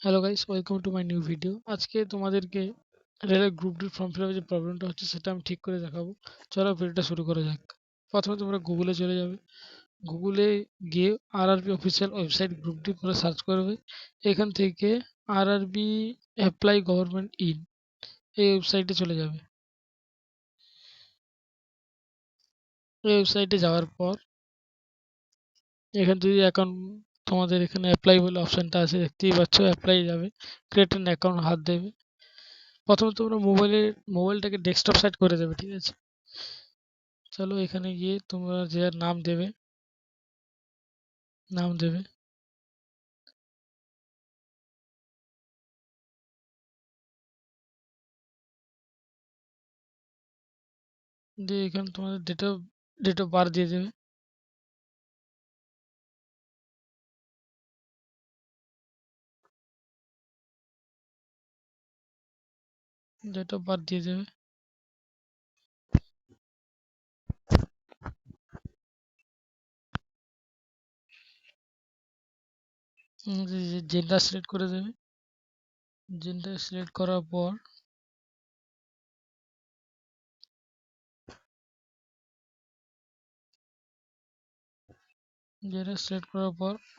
Hello guys, welcome to my new video. আজকে তোমাদেরকে রেলের গ্রুপ ডি ফর্ম ফিল আপের যে প্রবলেমটা হচ্ছে সেটা আমি ঠিক করে দেখাবো। চলো ভিডিওটা শুরু করা যাক। প্রথমে তোমরা গুগলে চলে যাবে। গুগলে গিয়ে RRB official website group D বলে সার্চ করবে। এখান থেকে আরআরবি অ্যাপ্লাই গভর্নমেন্ট ইন এই ওয়েবসাইটে চলে যাবে। এই ওয়েবসাইটে যাওয়ার পর এখানে যদি অ্যাকাউন্ট তোমাদের এখানে অ্যাপ্লাই বলে অপশানটা আছে, দেখতেই পাচ্ছ। অ্যাপ্লাই যাবে, ক্রিয়েট অ্যান অ্যাকাউন্ট হাত দেবে। প্রথমে তোমরা মোবাইলটাকে ডেস্কটপ সেট করে দেবে, ঠিক আছে। চলো এখানে গিয়ে তোমরা যে নাম দেবে। দিয়ে এখানে তোমাদের ডেট অফ বার্থ দিয়ে দেবে। ডেট অফ বার্থ দিয়ে দেবে। জেন্ডার সিলেক্ট করে দেবে। জেন্ডার সিলেক্ট করার পর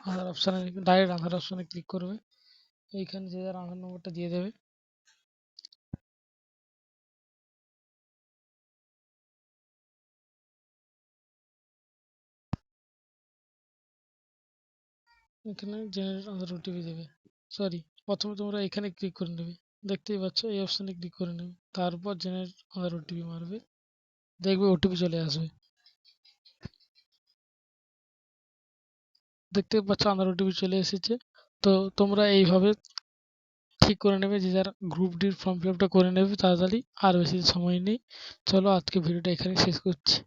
আধার অপশানে ডাইরেক্ট আধার অপশানে ক্লিক করবে। এইখানে যে যার আধার নম্বরটা দিয়ে দেবে। এখানে জেনারেট আধার ওটিপি দেবে। সরি, প্রথমে তোমরা এখানে ক্লিক করে নেবে। দেখতেই পাচ্ছ, এই অপশানে ক্লিক করে নেবে। তারপর জেনারেট আধার ওটিপি মারবে, দেখবে ওটিপি চলে আসবে। দেখতে পাচ্ছ আধার ওটিপি চলে এসেছে। তো তোমরা এইভাবে ঠিক করে নেবে, যে যার গ্রুপ ডির ফর্ম ফিল আপটা করে নেবে তাড়াতাড়ি, আর বেশি সময় নেই। চলো আজকে ভিডিওটা এখানে শেষ করছি।